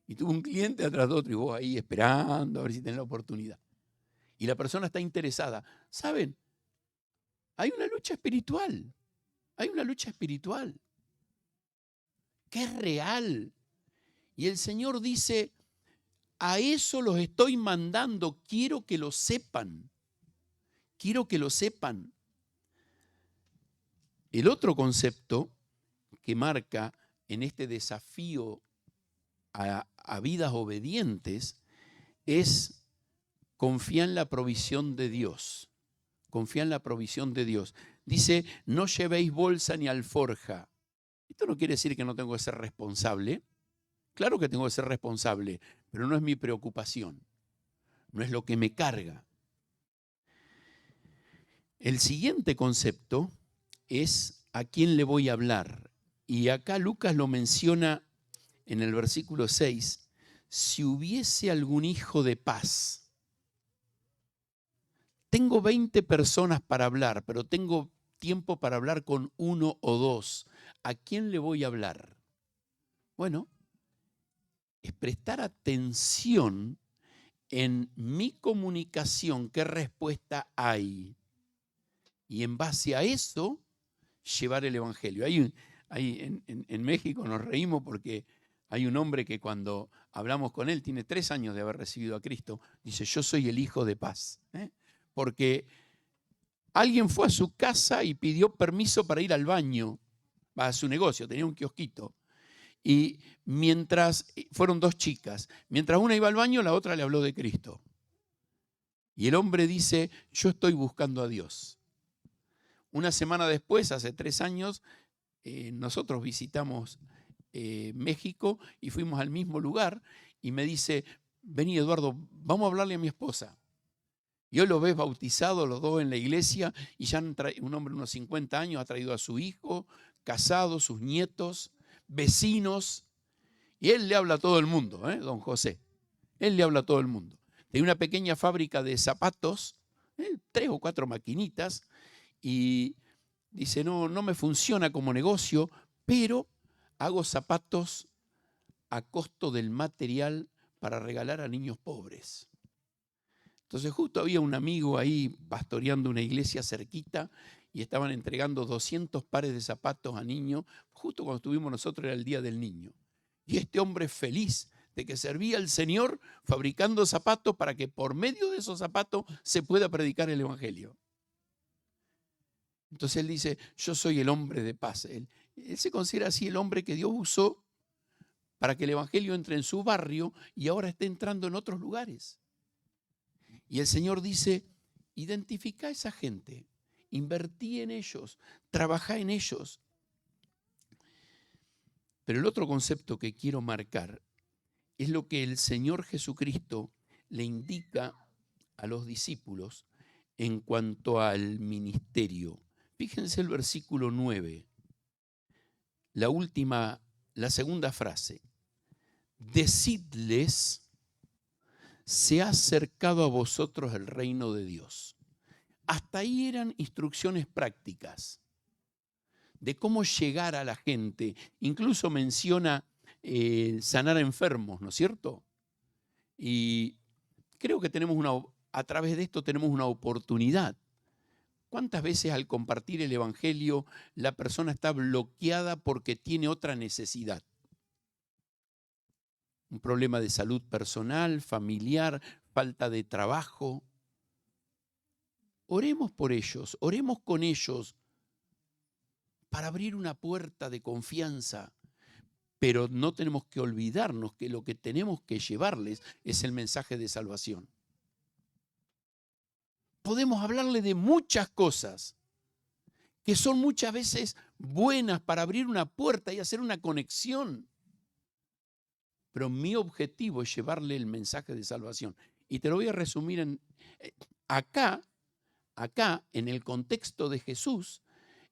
Y tuvo un cliente atrás de otro y vos ahí esperando a ver si tenés la oportunidad. Y la persona está interesada. ¿Saben? Hay una lucha espiritual. Hay una lucha espiritual que es real. Y el Señor dice, a eso los estoy mandando, quiero que lo sepan. Quiero que lo sepan. El otro concepto que marca en este desafío a vidas obedientes es confiar en la provisión de Dios. Confía en la provisión de Dios. Dice, no llevéis bolsa ni alforja. Esto no quiere decir que no tengo que ser responsable. Claro que tengo que ser responsable, pero no es mi preocupación. No es lo que me carga. El siguiente concepto es a quién le voy a hablar. Y acá Lucas lo menciona en el versículo 6, si hubiese algún hijo de paz. Tengo 20 personas para hablar, pero tengo tiempo para hablar con uno o dos. ¿A quién le voy a hablar? Bueno, es prestar atención en mi comunicación, qué respuesta hay. Y en base a eso, llevar el Evangelio. En México nos reímos porque hay un hombre que cuando hablamos con él, tiene 3 años de haber recibido a Cristo, dice, yo soy el hijo de paz. Porque alguien fue a su casa y pidió permiso para ir al baño, a su negocio, tenía un kiosquito. Y fueron 2 chicas, mientras una iba al baño, la otra le habló de Cristo. Y el hombre dice, yo estoy buscando a Dios. Una semana después, hace 3 años, nosotros visitamos México y fuimos al mismo lugar y me dice, vení Eduardo, vamos a hablarle a mi esposa. Y hoy lo ves bautizado, los dos en la iglesia, y ya un hombre de unos 50 años ha traído a su hijo, casado, sus nietos, vecinos, y él le habla a todo el mundo, don José. Él le habla a todo el mundo. Tiene una pequeña fábrica de zapatos, 3 o 4 maquinitas, y dice, no me funciona como negocio, pero hago zapatos a costo del material para regalar a niños pobres. Entonces justo había un amigo ahí pastoreando una iglesia cerquita y estaban entregando 200 pares de zapatos a niños. Justo cuando estuvimos nosotros era el Día del Niño. Y este hombre feliz de que servía al Señor fabricando zapatos para que por medio de esos zapatos se pueda predicar el Evangelio. Entonces él dice, yo soy el hombre de paz. Él se considera así el hombre que Dios usó para que el Evangelio entre en su barrio y ahora esté entrando en otros lugares. Y el Señor dice, identifica a esa gente, invertí en ellos, trabajá en ellos. Pero el otro concepto que quiero marcar es lo que el Señor Jesucristo le indica a los discípulos en cuanto al ministerio. Fíjense el versículo 9, la segunda frase. Decidles, se ha acercado a vosotros el reino de Dios. Hasta ahí eran instrucciones prácticas de cómo llegar a la gente. Incluso menciona sanar a enfermos, ¿no es cierto? Y creo que a través de esto tenemos una oportunidad. ¿Cuántas veces al compartir el Evangelio la persona está bloqueada porque tiene otra necesidad? Un problema de salud personal, familiar, falta de trabajo. Oremos por ellos, oremos con ellos para abrir una puerta de confianza. Pero no tenemos que olvidarnos que lo que tenemos que llevarles es el mensaje de salvación. Podemos hablarle de muchas cosas que son muchas veces buenas para abrir una puerta y hacer una conexión. Pero mi objetivo es llevarle el mensaje de salvación. Y te lo voy a resumir acá, en el contexto de Jesús,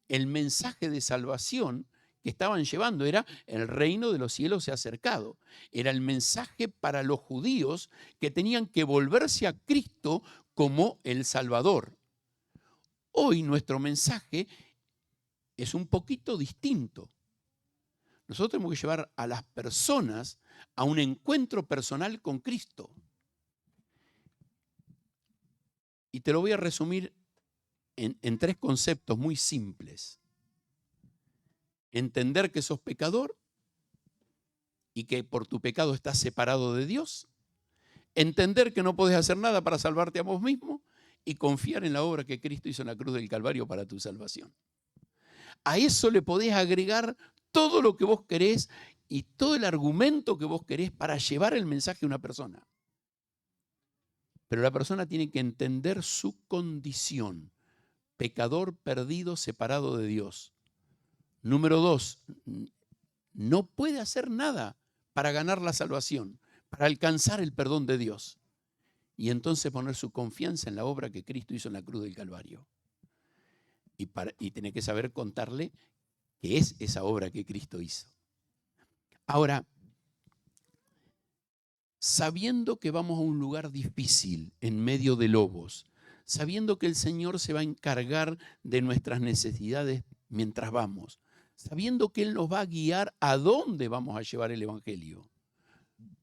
el mensaje de salvación que estaban llevando era el reino de los cielos se ha acercado. Era el mensaje para los judíos que tenían que volverse a Cristo como el Salvador. Hoy nuestro mensaje es un poquito distinto. Nosotros tenemos que llevar a las personas a un encuentro personal con Cristo. Y te lo voy a resumir en 3 conceptos muy simples. Entender que sos pecador y que por tu pecado estás separado de Dios. Entender que no podés hacer nada para salvarte a vos mismo y confiar en la obra que Cristo hizo en la cruz del Calvario para tu salvación. A eso le podés agregar todo lo que vos querés y todo el argumento que vos querés para llevar el mensaje a una persona. Pero la persona tiene que entender su condición. Pecador perdido, separado de Dios. Número 2, no puede hacer nada para ganar la salvación, para alcanzar el perdón de Dios. Y entonces poner su confianza en la obra que Cristo hizo en la cruz del Calvario. y tenés que saber contarle qué es esa obra que Cristo hizo. Ahora, sabiendo que vamos a un lugar difícil en medio de lobos, sabiendo que el Señor se va a encargar de nuestras necesidades mientras vamos, sabiendo que Él nos va a guiar a dónde vamos a llevar el Evangelio,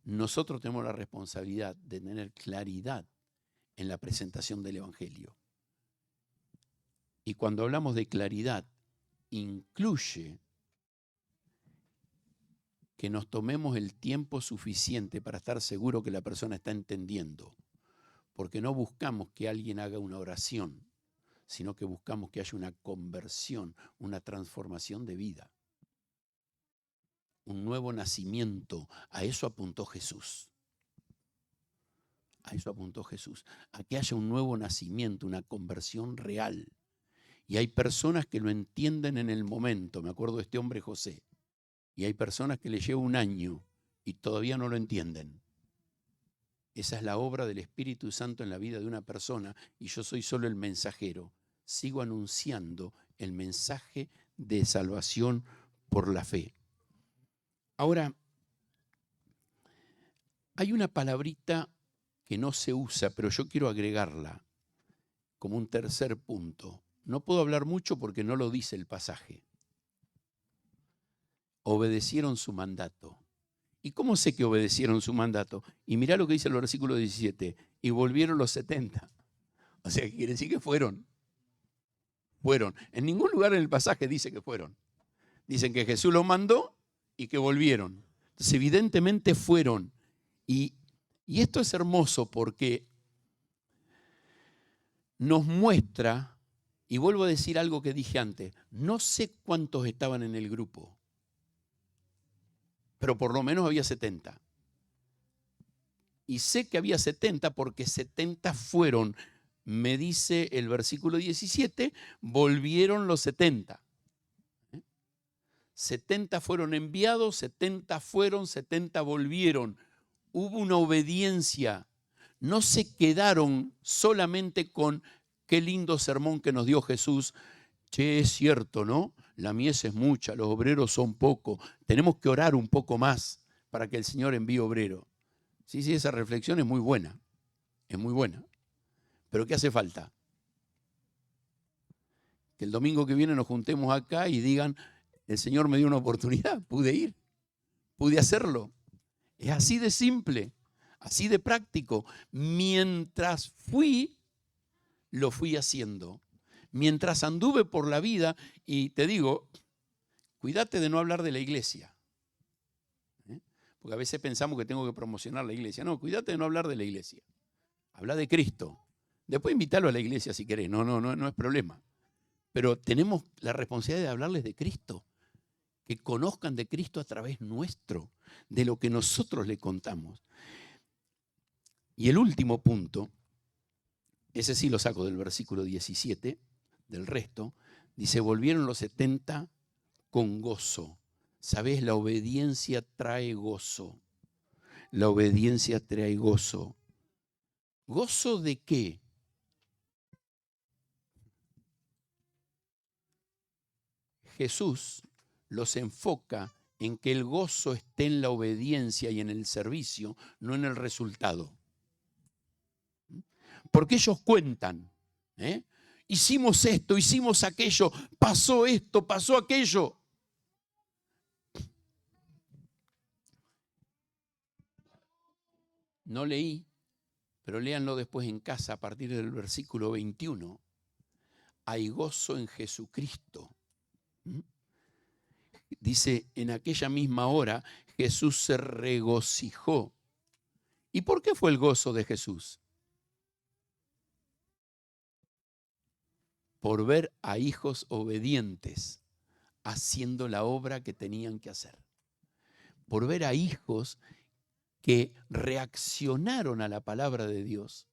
nosotros tenemos la responsabilidad de tener claridad en la presentación del Evangelio. Y cuando hablamos de claridad, incluye que nos tomemos el tiempo suficiente para estar seguro que la persona está entendiendo, porque no buscamos que alguien haga una oración, sino que buscamos que haya una conversión, una transformación de vida, un nuevo nacimiento. A eso apuntó Jesús. A eso apuntó Jesús, a que haya un nuevo nacimiento, una conversión real. Y hay personas que lo entienden en el momento. Me acuerdo de este hombre José. Y hay personas que le lleva un año y todavía no lo entienden. Esa es la obra del Espíritu Santo en la vida de una persona y yo soy solo el mensajero. Sigo anunciando el mensaje de salvación por la fe. Ahora, hay una palabrita que no se usa, pero yo quiero agregarla como un tercer punto. No puedo hablar mucho porque no lo dice el pasaje. Obedecieron su mandato. ¿Y cómo sé que obedecieron su mandato? Y mirá lo que dice el versículo 17. Y volvieron los 70. O sea, quiere decir que fueron. Fueron. En ningún lugar en el pasaje dice que fueron. Dicen que Jesús los mandó y que volvieron. Entonces, evidentemente fueron. Y esto es hermoso porque nos muestra, y vuelvo a decir algo que dije antes, no sé cuántos estaban en el grupo, pero por lo menos había 70. Y sé que había 70 porque 70 fueron, me dice el versículo 17, volvieron los 70. 70 fueron enviados, 70 fueron, 70 volvieron. Hubo una obediencia. No se quedaron solamente con qué lindo sermón que nos dio Jesús. Che, es cierto, ¿no? La mies es mucha, los obreros son pocos. Tenemos que orar un poco más para que el Señor envíe obrero. Sí, esa reflexión es muy buena. Es muy buena. Pero ¿qué hace falta? Que el domingo que viene nos juntemos acá y digan, el Señor me dio una oportunidad, pude ir, pude hacerlo. Es así de simple, así de práctico. Mientras fui, lo fui haciendo. Mientras anduve por la vida, y te digo, cuídate de no hablar de la iglesia. Porque a veces pensamos que tengo que promocionar la iglesia. No, cuídate de no hablar de la iglesia. Habla de Cristo. Después invítalo a la iglesia si querés, no es problema. Pero tenemos la responsabilidad de hablarles de Cristo, que conozcan de Cristo a través nuestro, de lo que nosotros le contamos. Y el último punto, ese sí lo saco del versículo 17, del resto, dice, volvieron los 70 con gozo. ¿Sabés? La obediencia trae gozo. La obediencia trae gozo. ¿Gozo de qué? Jesús los enfoca en que el gozo esté en la obediencia y en el servicio, no en el resultado. Porque ellos cuentan, hicimos esto, hicimos aquello, pasó esto, pasó aquello. No leí, pero léanlo después en casa a partir del versículo 21. Hay gozo en Jesucristo. Dice, en aquella misma hora Jesús se regocijó. ¿Y por qué fue el gozo de Jesús? Por ver a hijos obedientes haciendo la obra que tenían que hacer. Por ver a hijos que reaccionaron a la palabra de Dios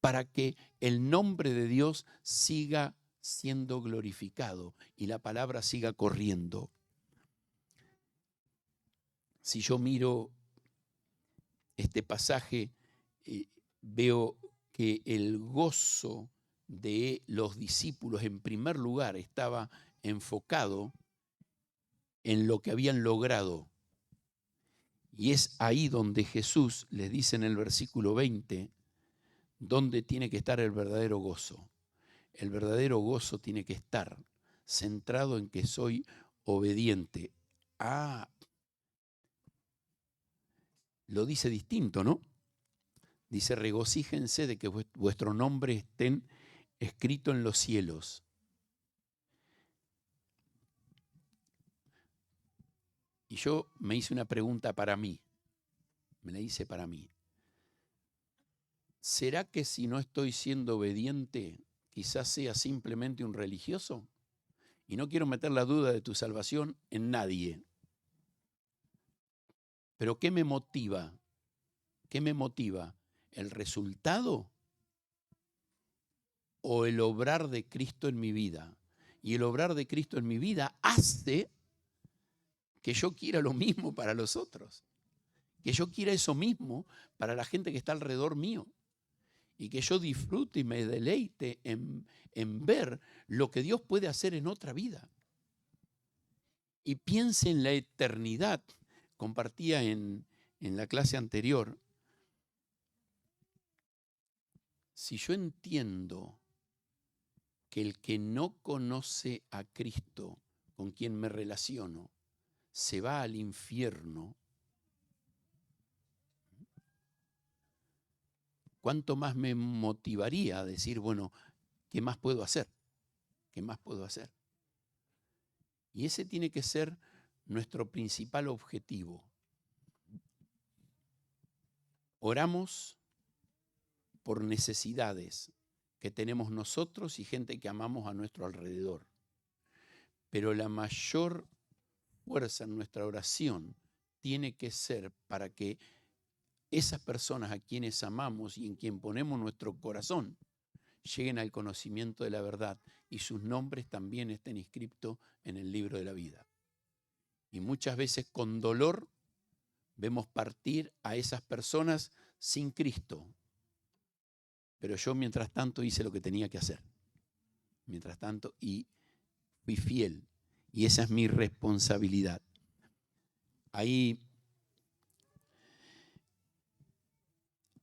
para que el nombre de Dios siga siendo glorificado y la palabra siga corriendo. Si yo miro este pasaje, veo que el gozo de los discípulos en primer lugar estaba enfocado en lo que habían logrado. Y es ahí donde Jesús les dice en el versículo 20, dónde tiene que estar el verdadero gozo. El verdadero gozo tiene que estar centrado en que soy obediente. Lo dice distinto, ¿no? Dice, regocíjense de que vuestro nombre estén escrito en los cielos. Y yo me hice una pregunta para mí. Me la hice para mí. ¿Será que si no estoy siendo obediente, quizás sea simplemente un religioso? Y no quiero meter la duda de tu salvación en nadie. Pero ¿qué me motiva? ¿Qué me motiva? ¿El resultado o el obrar de Cristo en mi vida? Y el obrar de Cristo en mi vida hace que yo quiera lo mismo para los otros, que yo quiera eso mismo para la gente que está alrededor mío, y que yo disfrute y me deleite en ver lo que Dios puede hacer en otra vida. Y piense en la eternidad. Compartía en la clase anterior, si yo entiendo que el que no conoce a Cristo, con quien me relaciono, se va al infierno, ¿cuánto más me motivaría a decir, bueno, ¿qué más puedo hacer? ¿Qué más puedo hacer? Y ese tiene que ser nuestro principal objetivo. Oramos por necesidades que tenemos nosotros y gente que amamos a nuestro alrededor. Pero la mayor fuerza en nuestra oración tiene que ser para que esas personas a quienes amamos y en quien ponemos nuestro corazón lleguen al conocimiento de la verdad y sus nombres también estén inscritos en el libro de la vida. Y muchas veces con dolor vemos partir a esas personas sin Cristo. Pero yo mientras tanto hice lo que tenía que hacer. Mientras tanto, y fui fiel. Y esa es mi responsabilidad. Ahí,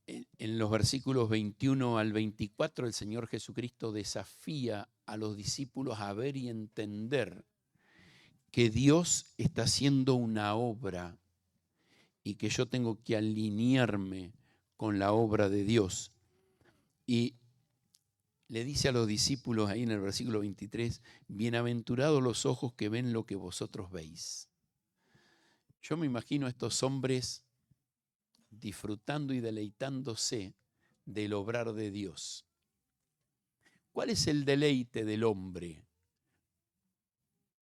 en los versículos 21 al 24, el Señor Jesucristo desafía a los discípulos a ver y entender que Dios está haciendo una obra y que yo tengo que alinearme con la obra de Dios. Y le dice a los discípulos ahí en el versículo 23, bienaventurados los ojos que ven lo que vosotros veis. Yo me imagino a estos hombres disfrutando y deleitándose del obrar de Dios. ¿Cuál es el deleite del hombre?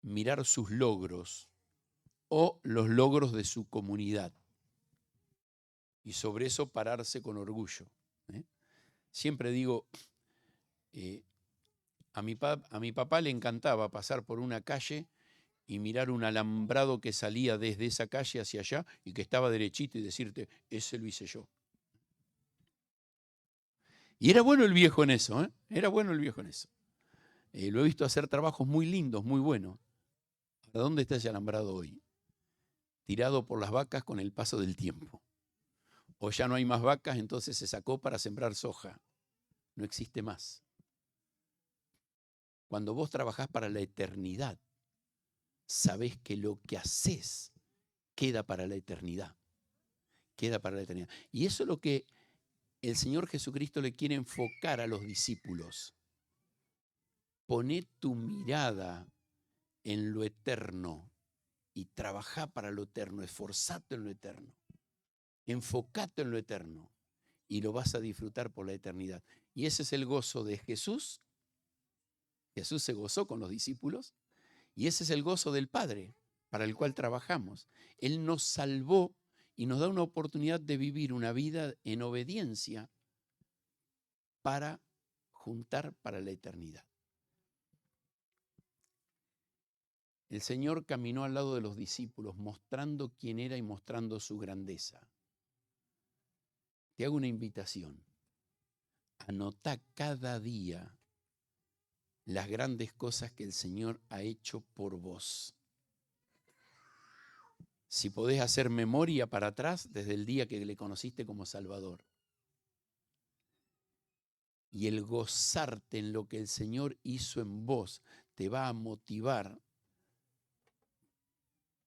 Mirar sus logros o los logros de su comunidad y sobre eso pararse con orgullo. Siempre digo, a mi papá le encantaba pasar por una calle y mirar un alambrado que salía desde esa calle hacia allá y que estaba derechito y decirte, ese lo hice yo. Y era bueno el viejo en eso, era bueno el viejo en eso. Lo he visto hacer trabajos muy lindos, muy buenos. ¿A dónde está ese alambrado hoy? Tirado por las vacas con el paso del tiempo. O ya no hay más vacas, entonces se sacó para sembrar soja. No existe más. Cuando vos trabajás para la eternidad, sabés que lo que haces queda para la eternidad. Queda para la eternidad. Y eso es lo que el Señor Jesucristo le quiere enfocar a los discípulos. Poné tu mirada en lo eterno y trabajá para lo eterno, esforzate en lo eterno, enfocate en lo eterno y lo vas a disfrutar por la eternidad. Y ese es el gozo de Jesús. Jesús se gozó con los discípulos y ese es el gozo del Padre para el cual trabajamos. Él nos salvó y nos da una oportunidad de vivir una vida en obediencia para juntar para la eternidad. El Señor caminó al lado de los discípulos mostrando quién era y mostrando su grandeza. Te hago una invitación. Anotá cada día las grandes cosas que el Señor ha hecho por vos. Si podés hacer memoria para atrás desde el día que le conociste como Salvador. Y el gozarte en lo que el Señor hizo en vos te va a motivar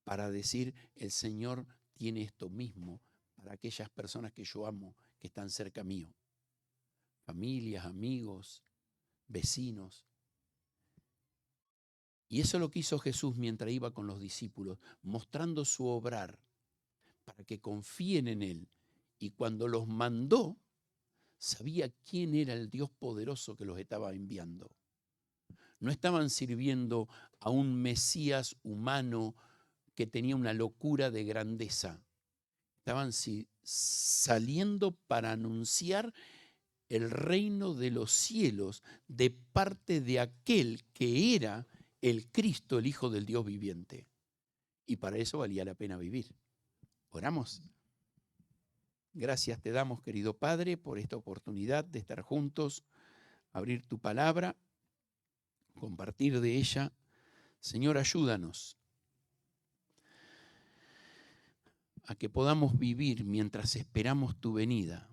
para decir, el Señor tiene esto mismo para aquellas personas que yo amo, que están cerca mío. Familias, amigos, vecinos. Y eso es lo que hizo Jesús mientras iba con los discípulos, mostrando su obrar para que confíen en Él. Y cuando los mandó, sabía quién era el Dios poderoso que los estaba enviando. No estaban sirviendo a un Mesías humano que tenía una locura de grandeza. Estaban saliendo para anunciar el reino de los cielos de parte de aquel que era el Cristo, el Hijo del Dios viviente. Y para eso valía la pena vivir. Oramos. Gracias te damos, querido Padre, por esta oportunidad de estar juntos, abrir tu palabra, compartir de ella. Señor, ayúdanos a que podamos vivir mientras esperamos tu venida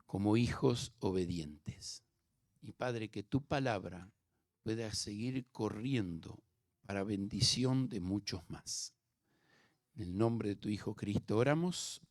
como hijos obedientes. Y Padre, que tu palabra pueda seguir corriendo para bendición de muchos más. En el nombre de tu Hijo Cristo oramos.